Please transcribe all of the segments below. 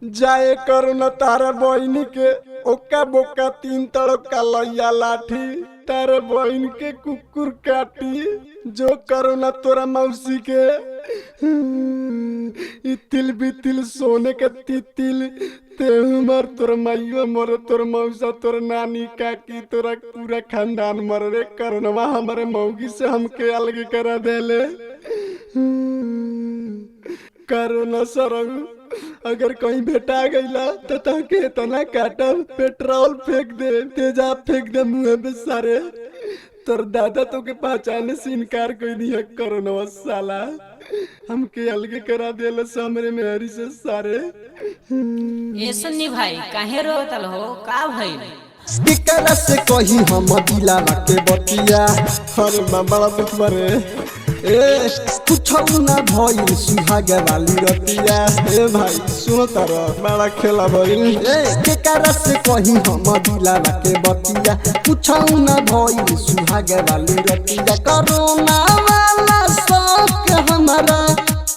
जाए करो न तारा बहनी के ओका बोका 3 तड़का लैया लाठी तारा बहन के कुकुर काटी जो करो न तोरा मौसी के इतिल बितिल सोने के तितिल ते उमर तोर माइयो मर तोर मौसा तोर नानी काकी तोरा पूरा खानदान मर रे करनवा हमारे मौगी से हमके अलग करा देले करो न सरऊ अगर कहीं भेटा गईला तो ताके इतना काटब पेट्रोल फेंक दे तेजाब फेंक दे मुँह पे सारे तोर दादा तो के पहचाने से इनकार कर दिया करो न साला हमके अलग करा देला हमरे मेहरी से सारे ये सन्नी भाई काहे रोतल हो का भइल स्पीकर से कही हम दिला के बतिया हर बड़ा दुख मरे ए कुछ ना भइल सुहागे वाली रतिया ए भाई सुनो तारा बड़ा खेला भइल ए केकरा से कही हम दिला के बतिया कुछ ना भइल सुहागे वाली रतिया करोना वाला शौक हमारा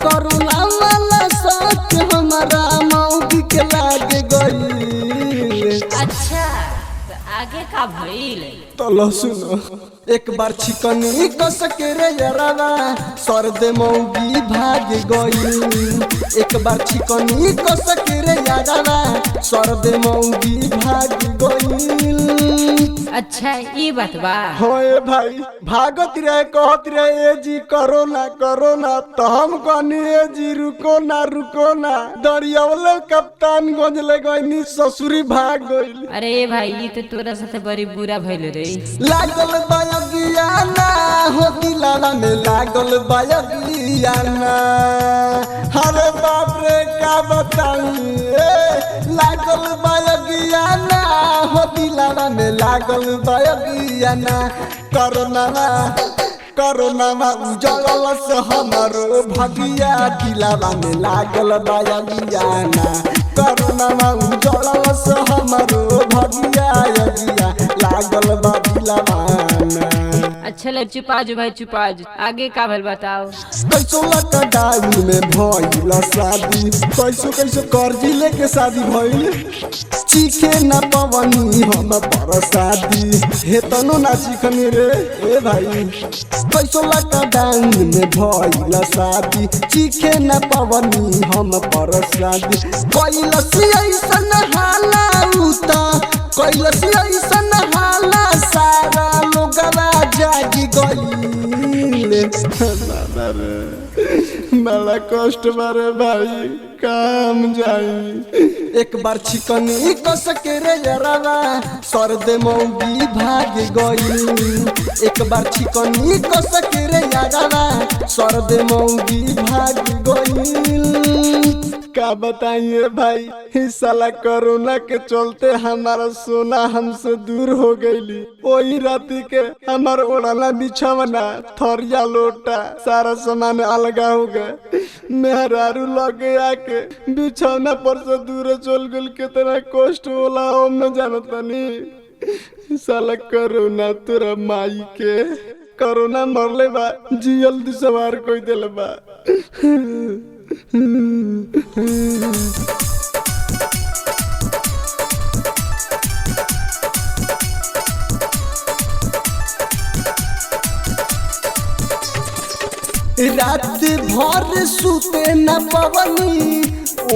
करोना वाला शौक हमारा मौगी के लाग गई अच्छा तो आगे का भइल तलो सुनो एक बार छिकनी कस के रे यारावा सर दे मौगी भाग गई एक बार छिकनी कस के रे यारावा सर दे मौगी भाग गई अच्छा ई बात बा होए भाई भागत रहे कहत रहे ए जी करो ना तो हम कहनी ए जी रुको ना दरियावले कप्तान गंज ले गई ससुरी भाग गई अरे भाई ई तो तोरा साथे बड़ी बुरा भइल रे लागल बायगियाना हो दिलावा में लागल बायगियाना अरे बाप रे का बताई लागल बायगियाना हो दिलावा में लागल बायगियाना करोना उजड़ल से हमारो भगिया दिलावा में लागल बायगियाना करोना उजड़ल से हमारो भगिया लागल बा दिलावाना अच्छा ले चुपाजू भाई चुपाजू आगे का भइल बताओ कैसो लॉकडाउन में भइल शादी कैसो कर्जी लेके शादी भइल चीखे न पवनी हम पर शादी हे तनो ना चिखनी रे ए भाई कैसो लॉकडाउन में भइल शादी चीखे न पवनी हम पर शादी कैलसी ऐसन हाला उता कैलसी ऐसन हाला सारा लोगवा जागी गई बड़ा कष्ट बारे भाई काम जाई एक बार छिकनी कस के रे यारावा सर दे मौगी भाग गई एक बार छिकनी कस के रे यारावा सर दे मौगी भाग गई का बताइए भाई इस साला कोरोना के चलते हमारा सोना हमसे दूर हो गईली वही राती के हमार ओढ़ना बिछावना थरिया लोटा सारा सामान अलगा हो गए मेहरारू लगे आके बिछौना पर से दूर चल गल कितना कष्ट होला हम न जानता नहीं साला कोरोना तोरा माई के कोरोना मरले बा जियल दी सवार कोई देले बा रात भर सुते न पवनी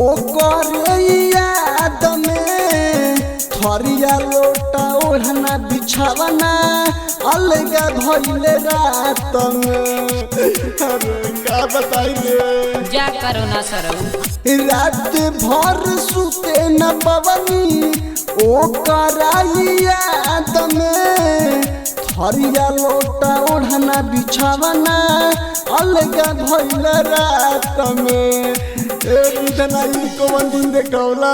ओ करे याद में थरिया लोटा ओढ़ना बिछावना अलगा भइले रात में अरे का बताई रे जा करो ना सरऊ रात भर सुते न पवनी ओ कराई याद में थरिया लोटा ओढ़ना बिछावना अलगा भइल रात में इतना कौन दिन देखौला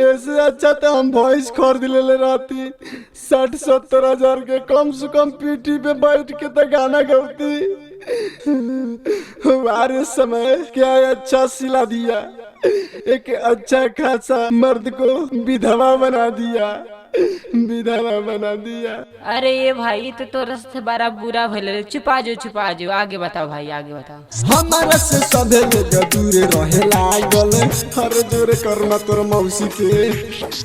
ऐसे अच्छा तो हम वॉइस खरीद ले राती 60-70 हजार के कम से कम पीठी पे बैठ के तो गाना गाती हमारे समय क्या अच्छा सिला दिया एक अच्छा खासा मर्द को विधवा बना दिया विधवा बना दिया। अरे ये भाई तो तोरा से बड़ा बुरा भइल रे। छुपा जो आगे बताओ भाई, आगे बताओ। हमारा से सभे लोग दूर रहे लागल, हर जोरे करना तोर मौसी के।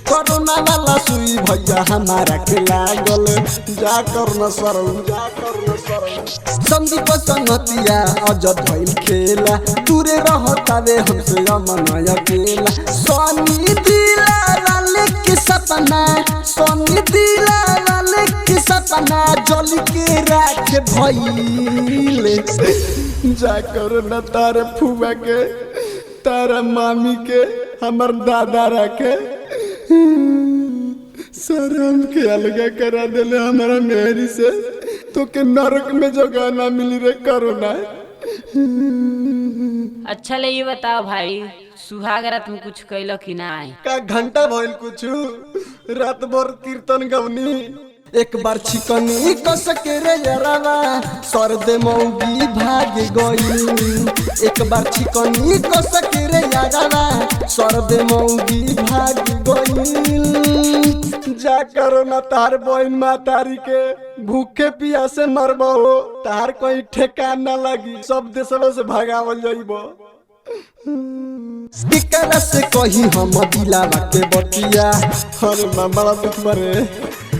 कोरोना वाला सुई भैया हमारा के लागल, जा करना सरऊ, जा करना सरऊ। संदीप संगतिया अजद भइल खेला, दूरे रहतावे हमसे अमन अकेला। सोनी दिला वाले के सपना, सोनी दिला वाले के सपना जल के राख भइले। जा करो न तारे फुआ के, तारा मामी के, हमर दादा रखे शर्म के अलगा करा देले हमारा मेहरी से। तो के नरक में जगह ना मिली रे करोना। अच्छा ले ये बताओ भाई, सुहाग रात में कुछ कैलो कि ना? का घंटा भइल कुछ, रात भर कीर्तन गवनी। एक बार छिकनी कस के रे यरावा, सर दे मौगी भाग गई। एक बार छिकनी कस के रे यरावा, सर दे मौगी भाग गई। जा करो ना तार बहन मातारी के, भूखे पियासे मरबो, तार कोई ठेकान ना लगी, सब देशवा से भगावल जाइबो। केकरा से कही हम दिलावा के बतिया, अरे बड़ा दुख बरे।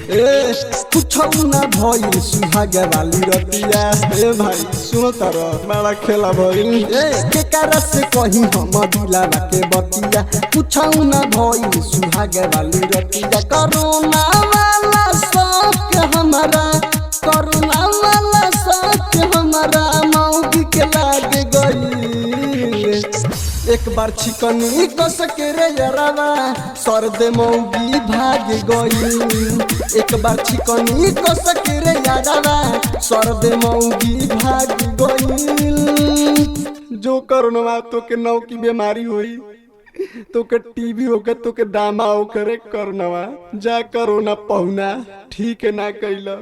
ए कुछौ ना भइल सुहाग वाली रतिया। ए भाई सुनो तारा बड़ा खेला भइल। ए केकरा से कही हम दिलावा के बतिया, कुछौ ना भइल सुहाग वाली रतिया। कोरोना वाला शौक हमारा, कोरोना वाला शौक हमारा मौगी के लाग गई। एक बार छिकनी कस के रे यरावा, सर दे मौगी भाग गई। एक बार छिकनी कस के रे यरावा, सर दे मौगी भाग गई। जो करोना तो के नौ की बीमारी हुई, तो के टीबी होके, तो के दामा होकर करोना। जा करोना पहुना ठीक ना कैला।